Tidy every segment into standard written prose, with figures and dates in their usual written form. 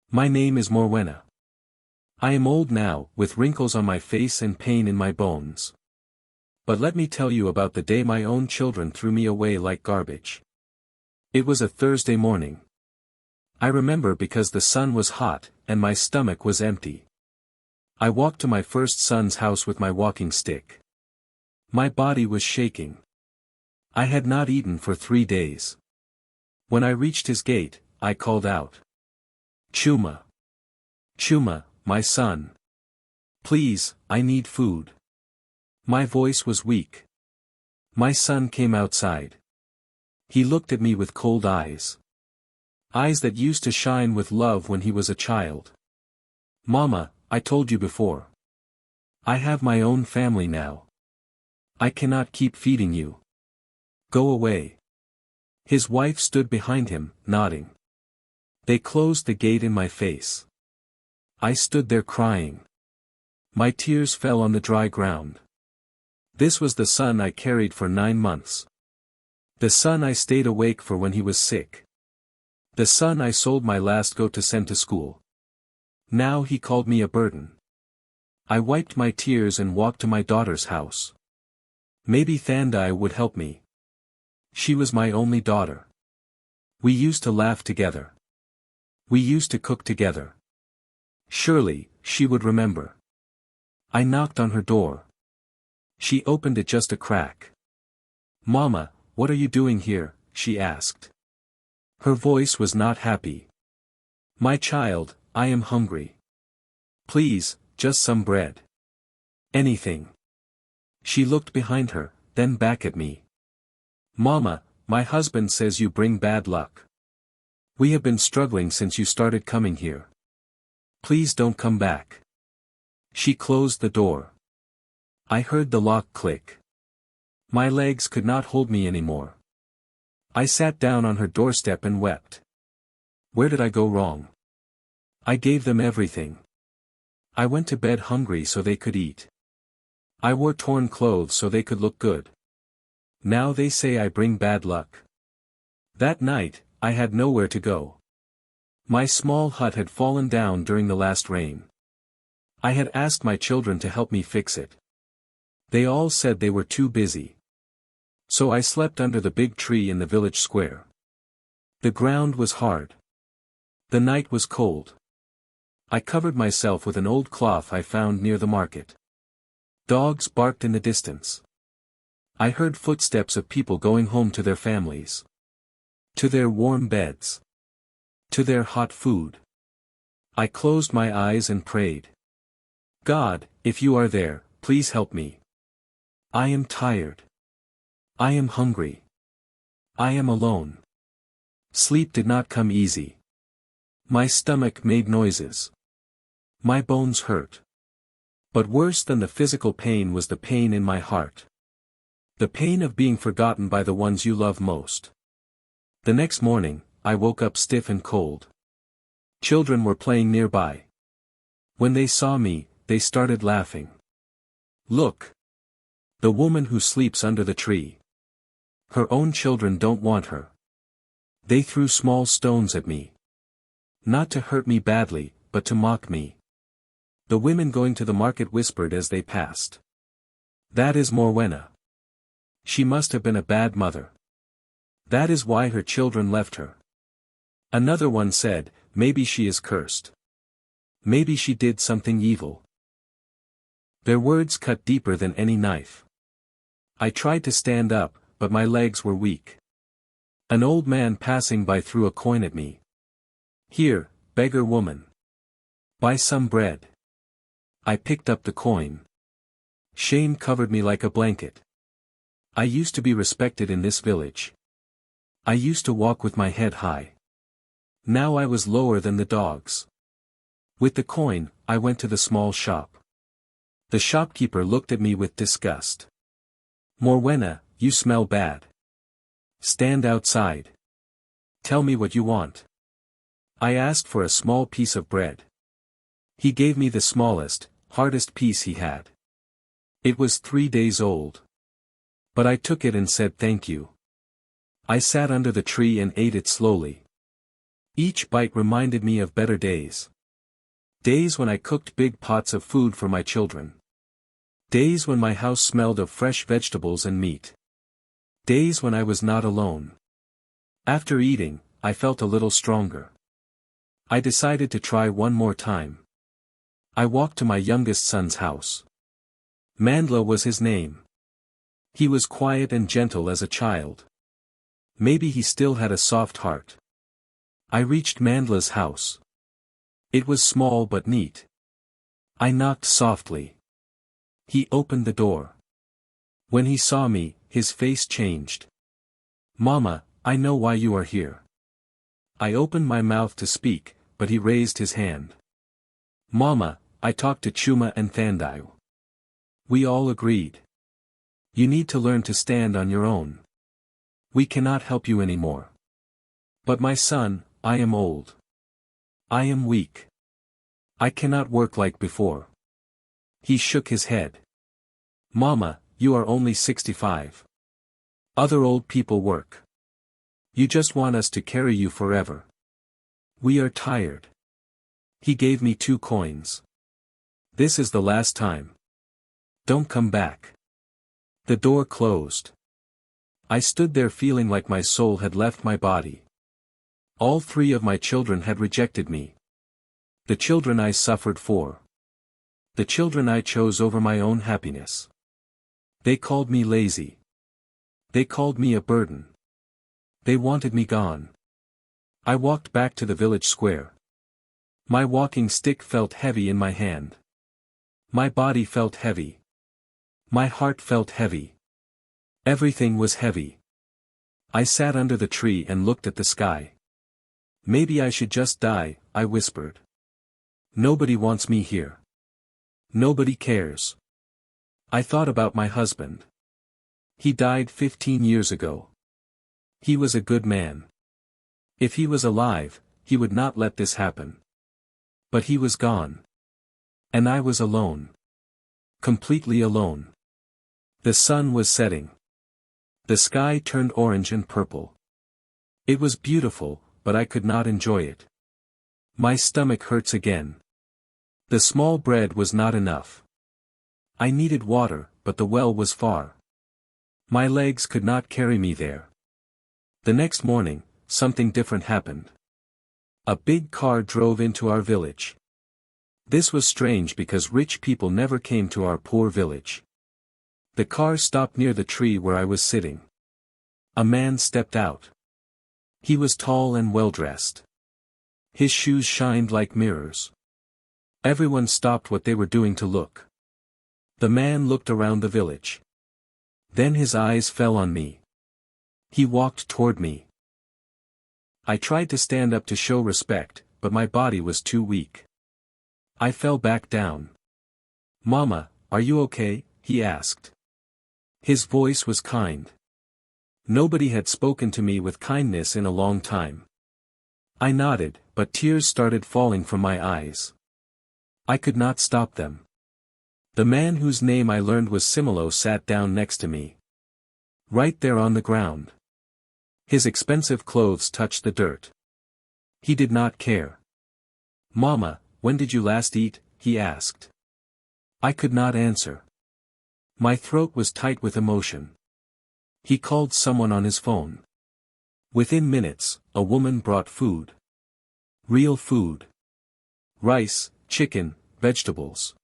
My name is Morwena. I am old now, with wrinkles on my face and pain in my bones. But let me tell you about the day my own children threw me away like garbage. It was a Thursday morning. I remember because the sun was hot, and my stomach was empty. I walked to my first son's house with my walking stick. My body was shaking. I had not eaten for 3 days. When I reached his gate, I called out. Chuma. Chuma, my son. Please, I need food. My voice was weak. My son came outside. He looked at me with cold eyes. Eyes that used to shine with love when he was a child. Mama, I told you before. I have my own family now. I cannot keep feeding you. Go away. His wife stood behind him, nodding. They closed the gate in my face. I stood there crying. My tears fell on the dry ground. This was the son I carried for 9 months. The son I stayed awake for when he was sick. The son I sold my last goat to send to school. Now he called me a burden. I wiped my tears and walked to my daughter's house. Maybe Thandai would help me. She was my only daughter. We used to laugh together. We used to cook together. Surely, she would remember. I knocked on her door. She opened it just a crack. Mama, what are you doing here? She asked. Her voice was not happy. My child, I am hungry. Please, just some bread. Anything. She looked behind her, then back at me. Mama, my husband says you bring bad luck. We have been struggling since you started coming here. Please don't come back. She closed the door. I heard the lock click. My legs could not hold me anymore. I sat down on her doorstep and wept. Where did I go wrong? I gave them everything. I went to bed hungry so they could eat. I wore torn clothes so they could look good. Now they say I bring bad luck. That night, I had nowhere to go. My small hut had fallen down during the last rain. I had asked my children to help me fix it. They all said they were too busy. So I slept under the big tree in the village square. The ground was hard. The night was cold. I covered myself with an old cloth I found near the market. Dogs barked in the distance. I heard footsteps of people going home to their families. To their warm beds. To their hot food. I closed my eyes and prayed. God, if you are there, please help me. I am tired. I am hungry. I am alone. Sleep did not come easy. My stomach made noises. My bones hurt. But worse than the physical pain was the pain in my heart. The pain of being forgotten by the ones you love most. The next morning, I woke up stiff and cold. Children were playing nearby. When they saw me, they started laughing. Look! The woman who sleeps under the tree. Her own children don't want her. They threw small stones at me. Not to hurt me badly, but to mock me. The women going to the market whispered as they passed. That is Morwena. She must have been a bad mother. That is why her children left her. Another one said, maybe she is cursed. Maybe she did something evil. Their words cut deeper than any knife. I tried to stand up, but my legs were weak. An old man passing by threw a coin at me. Here, beggar woman. Buy some bread. I picked up the coin. Shame covered me like a blanket. I used to be respected in this village. I used to walk with my head high. Now I was lower than the dogs. With the coin, I went to the small shop. The shopkeeper looked at me with disgust. Morwena, you smell bad. Stand outside. Tell me what you want. I asked for a small piece of bread. He gave me the smallest, hardest piece he had. It was 3 days old. But I took it and said thank you. I sat under the tree and ate it slowly. Each bite reminded me of better days. Days when I cooked big pots of food for my children. Days when my house smelled of fresh vegetables and meat. Days when I was not alone. After eating, I felt a little stronger. I decided to try one more time. I walked to my youngest son's house. Mandla was his name. He was quiet and gentle as a child. Maybe he still had a soft heart. I reached Mandla's house. It was small but neat. I knocked softly. He opened the door. When he saw me, his face changed. "Mama, I know why you are here." I opened my mouth to speak, but he raised his hand. "Mama, I talked to Chuma and Thandai. We all agreed. You need to learn to stand on your own. We cannot help you anymore. But my son, I am old. I am weak. I cannot work like before." He shook his head. "Mama, you are only 65. Other old people work. You just want us to carry you forever. We are tired." He gave me 2 coins. "This is the last time. Don't come back." The door closed. I stood there feeling like my soul had left my body. All 3 of my children had rejected me. The children I suffered for. The children I chose over my own happiness. They called me lazy. They called me a burden. They wanted me gone. I walked back to the village square. My walking stick felt heavy in my hand. My body felt heavy. My heart felt heavy. Everything was heavy. I sat under the tree and looked at the sky. "Maybe I should just die," I whispered. "Nobody wants me here. Nobody cares." I thought about my husband. He died 15 years ago. He was a good man. If he was alive, he would not let this happen. But he was gone. And I was alone. Completely alone. The sun was setting. The sky turned orange and purple. It was beautiful, but I could not enjoy it. My stomach hurts again. The small bread was not enough. I needed water, but the well was far. My legs could not carry me there. The next morning, something different happened. A big car drove into our village. This was strange because rich people never came to our poor village. The car stopped near the tree where I was sitting. A man stepped out. He was tall and well-dressed. His shoes shined like mirrors. Everyone stopped what they were doing to look. The man looked around the village. Then his eyes fell on me. He walked toward me. I tried to stand up to show respect, but my body was too weak. I fell back down. "Mama, are you okay?" he asked. His voice was kind. Nobody had spoken to me with kindness in a long time. I nodded, but tears started falling from my eyes. I could not stop them. The man whose name I learned was Simelo sat down next to me. Right there on the ground. His expensive clothes touched the dirt. He did not care. "Mama, when did you last eat?" he asked. I could not answer. My throat was tight with emotion. He called someone on his phone. Within minutes, a woman brought food. Real food. Rice, chicken, vegetables.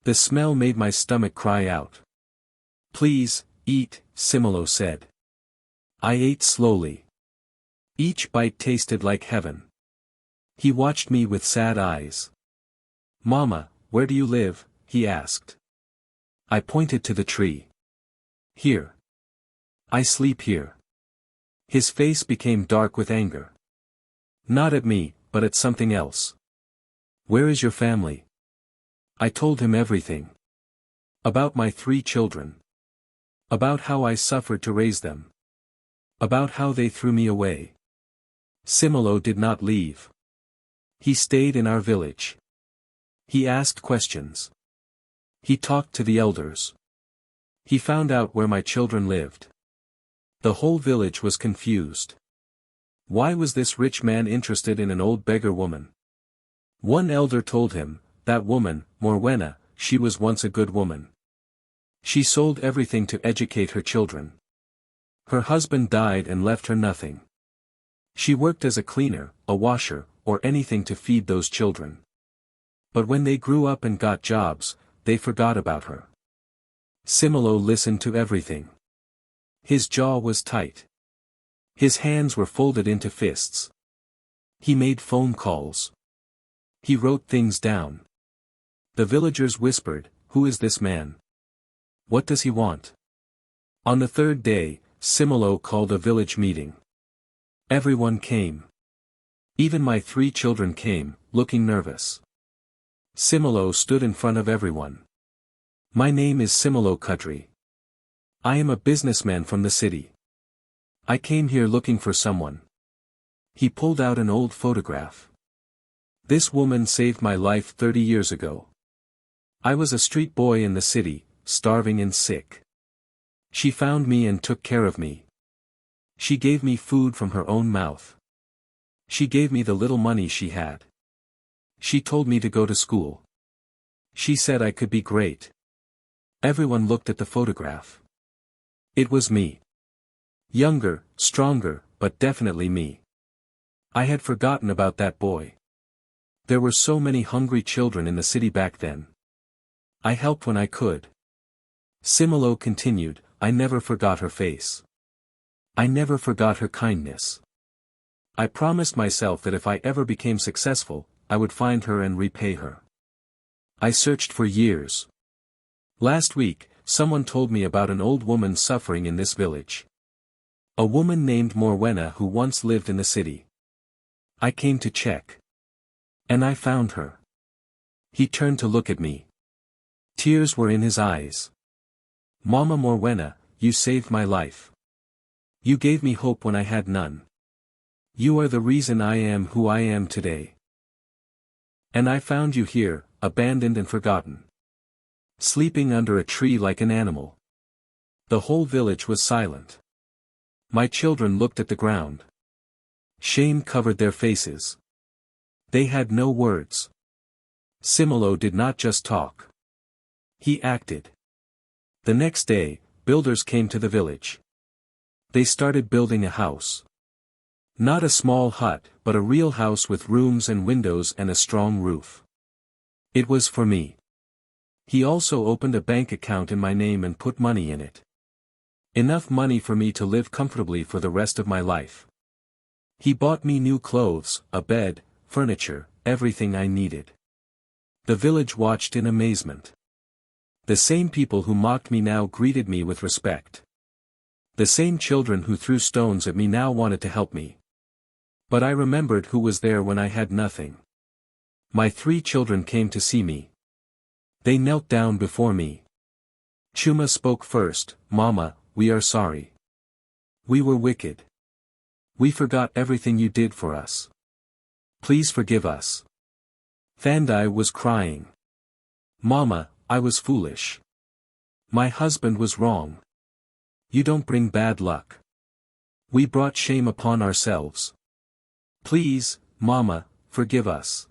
The smell made my stomach cry out. "Please, eat," Simelo said. I ate slowly. Each bite tasted like heaven. He watched me with sad eyes. "Mama, where do you live?" he asked. I pointed to the tree. "Here. I sleep here." His face became dark with anger. Not at me, but at something else. "Where is your family?" I told him everything. About my 3 children. About how I suffered to raise them. About how they threw me away. Simelo did not leave. He stayed in our village. He asked questions. He talked to the elders. He found out where my children lived. The whole village was confused. Why was this rich man interested in an old beggar woman? One elder told him, that woman, Morwena, she was once a good woman. She sold everything to educate her children. Her husband died and left her nothing. She worked as a cleaner, a washer, or anything to feed those children. But when they grew up and got jobs, they forgot about her. Simelo listened to everything. His jaw was tight. His hands were folded into fists. He made phone calls. He wrote things down. The villagers whispered, "Who is this man? What does he want?" On the third day, Simelo called a village meeting. Everyone came. Even my 3 children came, looking nervous. Simelo stood in front of everyone. "My name is Simelo Kudri. I am a businessman from the city. I came here looking for someone." He pulled out an old photograph. "This woman saved my life 30 years ago. I was a street boy in the city, starving and sick. She found me and took care of me. She gave me food from her own mouth. She gave me the little money she had. She told me to go to school. She said I could be great." Everyone looked at the photograph. It was me. Younger, stronger, but definitely me. I had forgotten about that boy. There were so many hungry children in the city back then. I helped when I could. Simelo continued, "I never forgot her face. I never forgot her kindness. I promised myself that if I ever became successful, I would find her and repay her. I searched for years. Last week, someone told me about an old woman suffering in this village. A woman named Morwena who once lived in the city. I came to check. And I found her." He turned to look at me. Tears were in his eyes. "Mama Morwena, you saved my life. You gave me hope when I had none. You are the reason I am who I am today. And I found you here, abandoned and forgotten. Sleeping under a tree like an animal." The whole village was silent. My children looked at the ground. Shame covered their faces. They had no words. Simelo did not just talk. He acted. The next day, builders came to the village. They started building a house. Not a small hut, but a real house with rooms and windows and a strong roof. It was for me. He also opened a bank account in my name and put money in it. Enough money for me to live comfortably for the rest of my life. He bought me new clothes, a bed, furniture, everything I needed. The village watched in amazement. The same people who mocked me now greeted me with respect. The same children who threw stones at me now wanted to help me. But I remembered who was there when I had nothing. My 3 children came to see me. They knelt down before me. Chuma spoke first, "Mama, we are sorry. We were wicked. We forgot everything you did for us. Please forgive us." Thandai was crying. "Mama, I was foolish. My husband was wrong. You don't bring bad luck. We brought shame upon ourselves. Please, Mama, forgive us."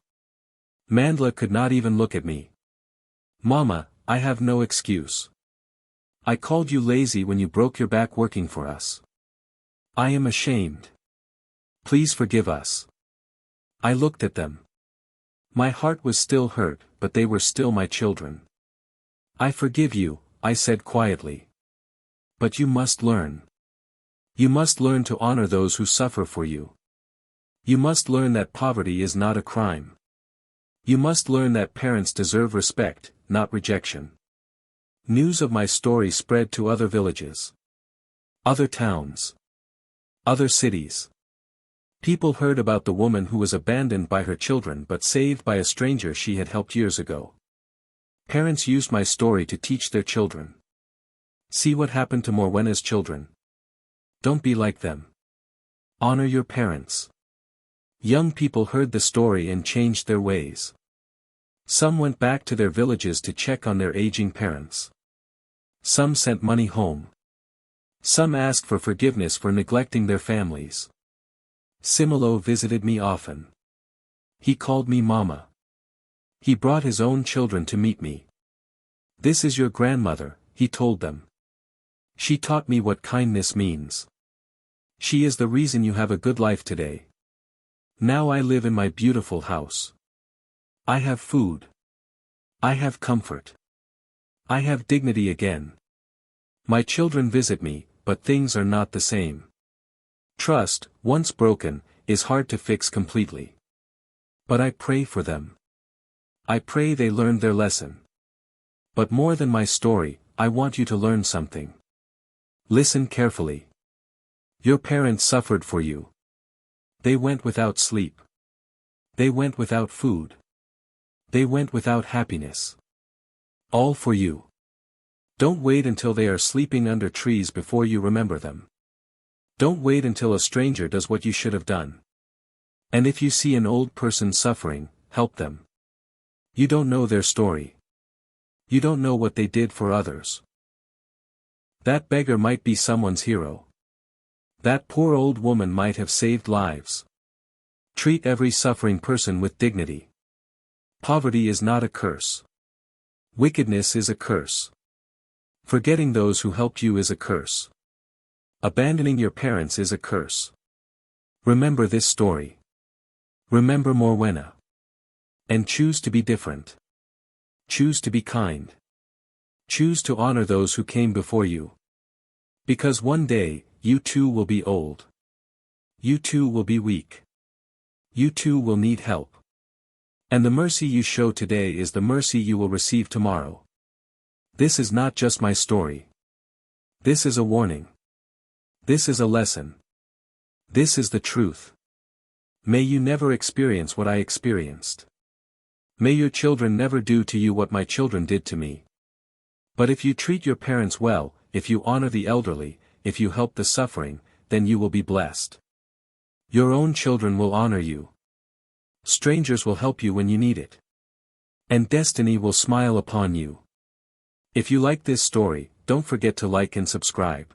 Mandla could not even look at me. "Mama, I have no excuse. I called you lazy when you broke your back working for us. I am ashamed. Please forgive us." I looked at them. My heart was still hurt, but they were still my children. "I forgive you," I said quietly. "But you must learn. You must learn to honor those who suffer for you. You must learn that poverty is not a crime. You must learn that parents deserve respect, not rejection." News of my story spread to other villages. Other towns. Other cities. People heard about the woman who was abandoned by her children but saved by a stranger she had helped years ago. Parents used my story to teach their children. See what happened to Morwena's children. Don't be like them. Honor your parents. Young people heard the story and changed their ways. Some went back to their villages to check on their aging parents. Some sent money home. Some asked for forgiveness for neglecting their families. Simelo visited me often. He called me Mama. He brought his own children to meet me. This is your grandmother, he told them. She taught me what kindness means. She is the reason you have a good life today. Now I live in my beautiful house. I have food. I have comfort. I have dignity again. My children visit me, but things are not the same. Trust, once broken, is hard to fix completely. But I pray for them. I pray they learned their lesson. But more than my story, I want you to learn something. Listen carefully. Your parents suffered for you. They went without sleep. They went without food. They went without happiness. All for you. Don't wait until they are sleeping under trees before you remember them. Don't wait until a stranger does what you should have done. And if you see an old person suffering, help them. You don't know their story. You don't know what they did for others. That beggar might be someone's hero. That poor old woman might have saved lives. Treat every suffering person with dignity. Poverty is not a curse. Wickedness is a curse. Forgetting those who helped you is a curse. Abandoning your parents is a curse. Remember this story. Remember Morwena. And choose to be different. Choose to be kind. Choose to honor those who came before you. Because one day, you too will be old. You too will be weak. You too will need help. And the mercy you show today is the mercy you will receive tomorrow. This is not just my story. This is a warning. This is a lesson. This is the truth. May you never experience what I experienced. May your children never do to you what my children did to me. But if you treat your parents well, if you honor the elderly, if you help the suffering, then you will be blessed. Your own children will honor you. Strangers will help you when you need it. And destiny will smile upon you. If you like this story, don't forget to like and subscribe.